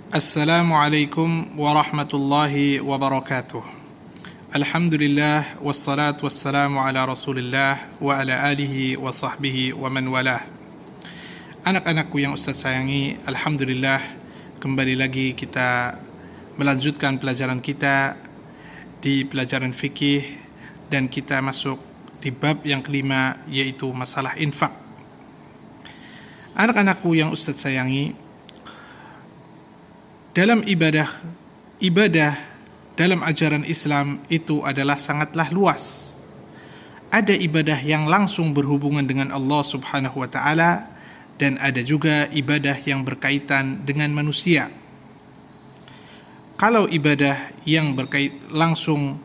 Assalamualaikum warahmatullahi wabarakatuh. Alhamdulillah wassalatu wassalamu ala Rasulillah wa ala alihi wa sahbihi wa man walah. Anak-anakku yang Ustaz sayangi, alhamdulillah kembali lagi kita melanjutkan pelajaran kita di pelajaran fikih dan kita masuk di bab yang kelima, yaitu masalah infak. Anak-anakku yang Ustaz sayangi, dalam ibadah dalam ajaran Islam itu adalah sangatlah luas. Ada ibadah yang langsung berhubungan dengan Allah Subhanahu wa taala dan ada juga ibadah yang berkaitan dengan manusia. Kalau ibadah yang langsung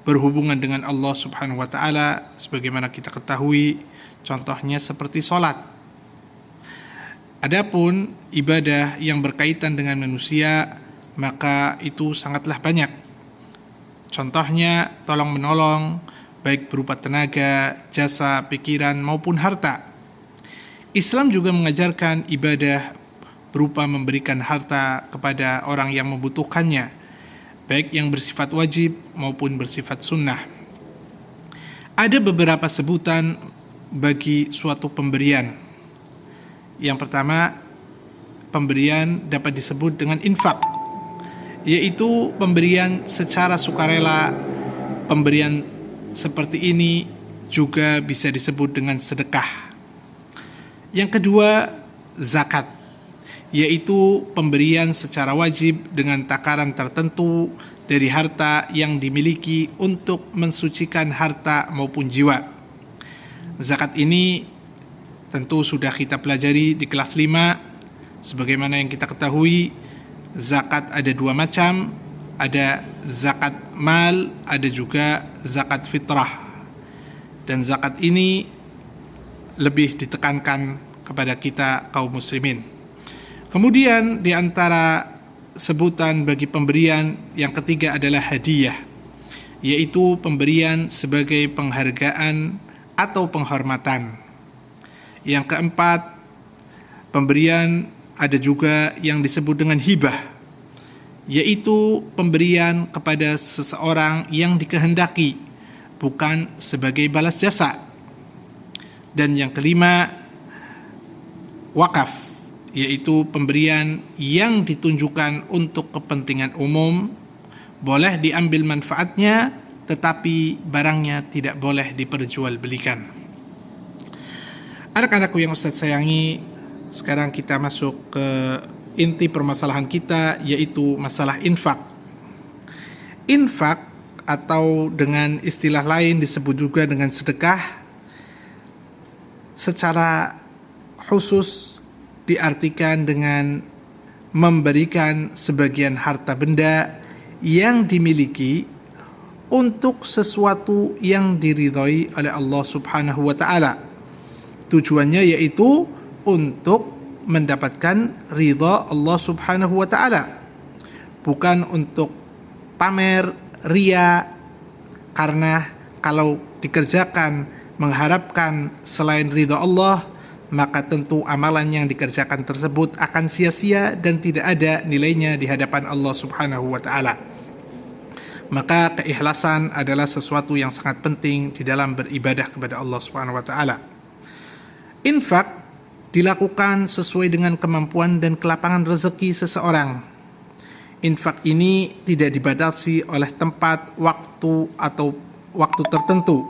berhubungan dengan Allah Subhanahu wa taala, sebagaimana kita ketahui, contohnya seperti salat. Adapun ibadah yang berkaitan dengan manusia, maka itu sangatlah banyak. Contohnya tolong menolong, baik berupa tenaga, jasa, pikiran maupun harta. Islam juga mengajarkan ibadah berupa memberikan harta kepada orang yang membutuhkannya, baik yang bersifat wajib maupun bersifat sunnah. Ada beberapa sebutan bagi suatu pemberian. Yang pertama, pemberian dapat disebut dengan infak, yaitu pemberian secara sukarela. Pemberian seperti ini juga bisa disebut dengan sedekah. Yang kedua, zakat, yaitu pemberian secara wajib dengan takaran tertentu dari harta yang dimiliki untuk mensucikan harta maupun jiwa. Zakat ini tentu sudah kita pelajari di kelas 5. Sebagaimana yang kita ketahui, zakat ada dua macam. Ada zakat mal, ada juga zakat fitrah. Dan zakat ini lebih ditekankan kepada kita kaum muslimin. Kemudian di antara sebutan bagi pemberian yang ketiga adalah hadiah, yaitu pemberian sebagai penghargaan atau penghormatan. Yang keempat, pemberian ada juga yang disebut dengan hibah, yaitu pemberian kepada seseorang yang dikehendaki, bukan sebagai balas jasa. Dan yang kelima, wakaf, yaitu pemberian yang ditunjukkan untuk kepentingan umum, boleh diambil manfaatnya, tetapi barangnya tidak boleh diperjualbelikan. Anak-anakku yang Ustaz sayangi, sekarang kita masuk ke inti permasalahan kita, yaitu masalah infak. Infak atau dengan istilah lain disebut juga dengan sedekah, secara khusus diartikan dengan memberikan sebagian harta benda yang dimiliki untuk sesuatu yang diridhai oleh Allah Subhanahu wa taala. Tujuannya yaitu untuk mendapatkan ridha Allah Subhanahu wa taala, bukan untuk pamer, ria. Karena kalau dikerjakan mengharapkan selain ridha Allah, maka tentu amalan yang dikerjakan tersebut akan sia-sia dan tidak ada nilainya di hadapan Allah Subhanahu wa taala. Maka keikhlasan adalah sesuatu yang sangat penting di dalam beribadah kepada Allah Subhanahu wa taala. Infak dilakukan sesuai dengan kemampuan dan kelapangan rezeki seseorang. Infak ini tidak dibatasi oleh tempat, waktu, atau waktu tertentu.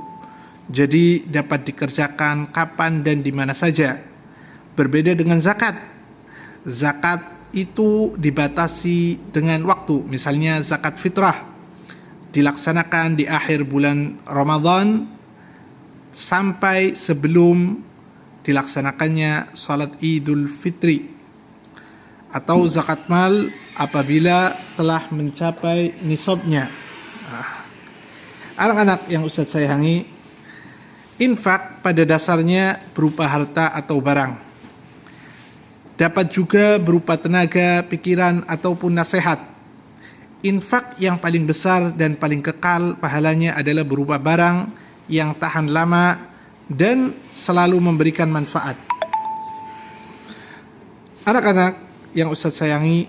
Jadi dapat dikerjakan kapan dan di mana saja. Berbeda dengan zakat. Zakat itu dibatasi dengan waktu. Misalnya zakat fitrah dilaksanakan di akhir bulan Ramadan sampai sebelum dilaksanakannya salat Idul Fitri. Atau zakat mal apabila telah mencapai nisabnya. Anak-anak yang Ustaz sayangi, infak pada dasarnya berupa harta atau barang. Dapat juga berupa tenaga, pikiran, ataupun nasihat. Infak yang paling besar dan paling kekal pahalanya adalah berupa barang yang tahan lama dan selalu memberikan manfaat. Anak-anak yang Ustaz sayangi,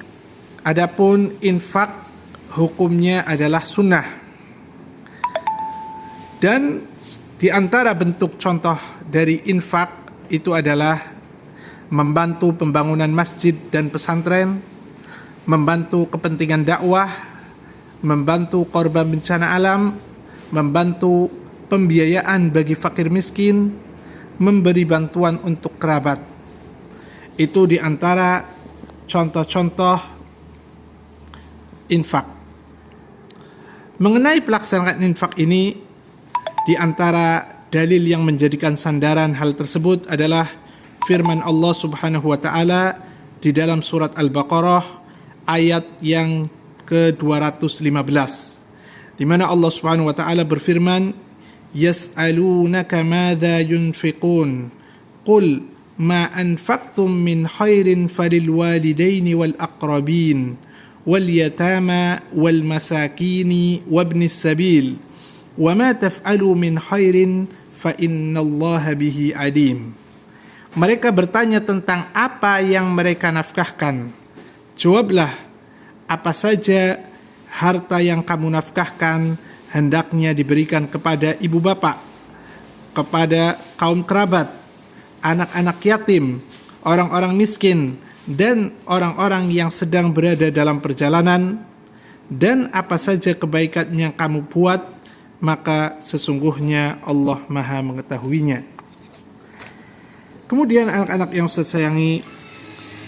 Adapun infak hukumnya adalah sunnah. Dan di antara bentuk contoh dari infak itu adalah membantu pembangunan masjid dan pesantren, membantu kepentingan dakwah, membantu korban bencana alam, membantu pembiayaan bagi fakir miskin, memberi bantuan untuk kerabat. Itu di antara contoh-contoh infak. Mengenai pelaksanaan infak ini, di antara dalil yang menjadikan sandaran hal tersebut adalah firman Allah Subhanahu wa taala di dalam surat Al-Baqarah ayat yang ke-215, di mana Allah Subhanahu wa taala berfirman, yas'alunaka madza yunfiqun qul ma anfaqtum min khairin falil walidaini wal aqrabin wal yatama wal masakini wabnis sabil wa ma taf'alu min khairin fa innallaha bihi alim. Mereka bertanya tentang apa yang mereka nafkahkan. Jawablah, apa saja harta yang kamu nafkahkan hendaknya diberikan kepada ibu bapak, kepada kaum kerabat, anak-anak yatim, orang-orang miskin, dan orang-orang yang sedang berada dalam perjalanan, dan apa saja kebaikan yang kamu buat, maka sesungguhnya Allah Maha mengetahuinya. Kemudian anak-anak yang Ustaz sayangi,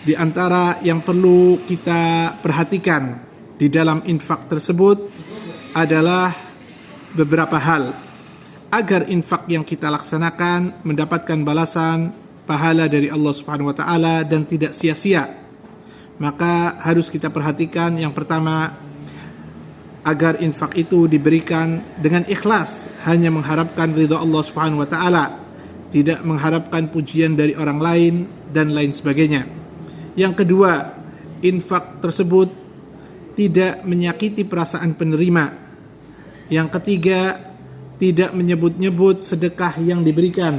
di antara yang perlu kita perhatikan di dalam infak tersebut adalah beberapa hal agar infak yang kita laksanakan mendapatkan balasan pahala dari Allah Subhanahu wa taala dan tidak sia-sia. Maka harus kita perhatikan, yang pertama, agar infak itu diberikan dengan ikhlas, hanya mengharapkan ridha Allah Subhanahu wa taala, tidak mengharapkan pujian dari orang lain dan lain sebagainya. Yang kedua, infak tersebut tidak menyakiti perasaan penerima. Yang ketiga, tidak menyebut-nyebut sedekah yang diberikan.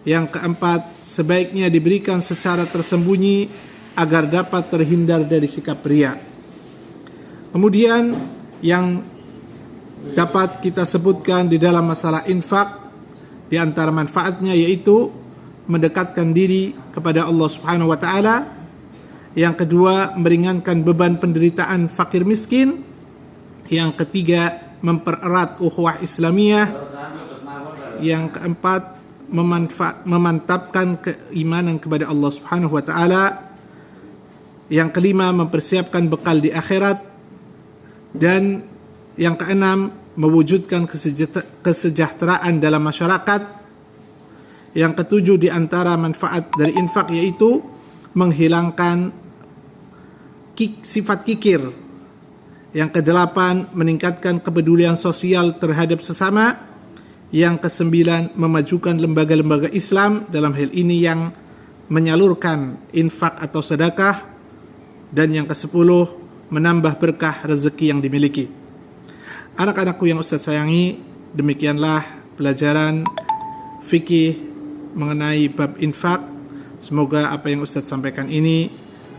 Yang keempat, sebaiknya diberikan secara tersembunyi agar dapat terhindar dari sikap riya. Kemudian yang dapat kita sebutkan di dalam masalah infak, di antara manfaatnya yaitu mendekatkan diri kepada Allah Subhanahu wa taala. Yang kedua, meringankan beban penderitaan fakir miskin. Yang ketiga, mempererat ukhuwah Islamiyah. Yang keempat, memantapkan keimanan kepada Allah Subhanahu wa taala. Yang kelima, mempersiapkan bekal di akhirat. Dan yang keenam, mewujudkan kesejahteraan dalam masyarakat. Yang ketujuh, di antara manfaat dari infak yaitu menghilangkan sifat kikir. Yang kedelapan, meningkatkan kepedulian sosial terhadap sesama. Yang kesembilan, memajukan lembaga-lembaga Islam, dalam hal ini yang menyalurkan infak atau sedekah. Dan yang kesepuluh, menambah berkah rezeki yang dimiliki. Anak-anakku yang Ustaz sayangi, demikianlah pelajaran fikih mengenai bab infak. Semoga apa yang Ustaz sampaikan ini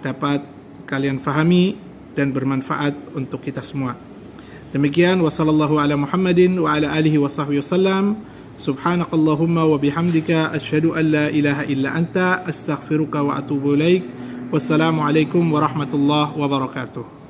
dapat kalian fahami dan bermanfaat untuk kita semua. Demikian, wa sallallahu ala Muhammadin wa ala alihi wa sahbihi wasallam. Subhanakallahumma wa bihamdika asyhadu an la ilaha illa anta astaghfiruka wa atubu ilaik. Wassalamualaikum warahmatullahi wabarakatuh.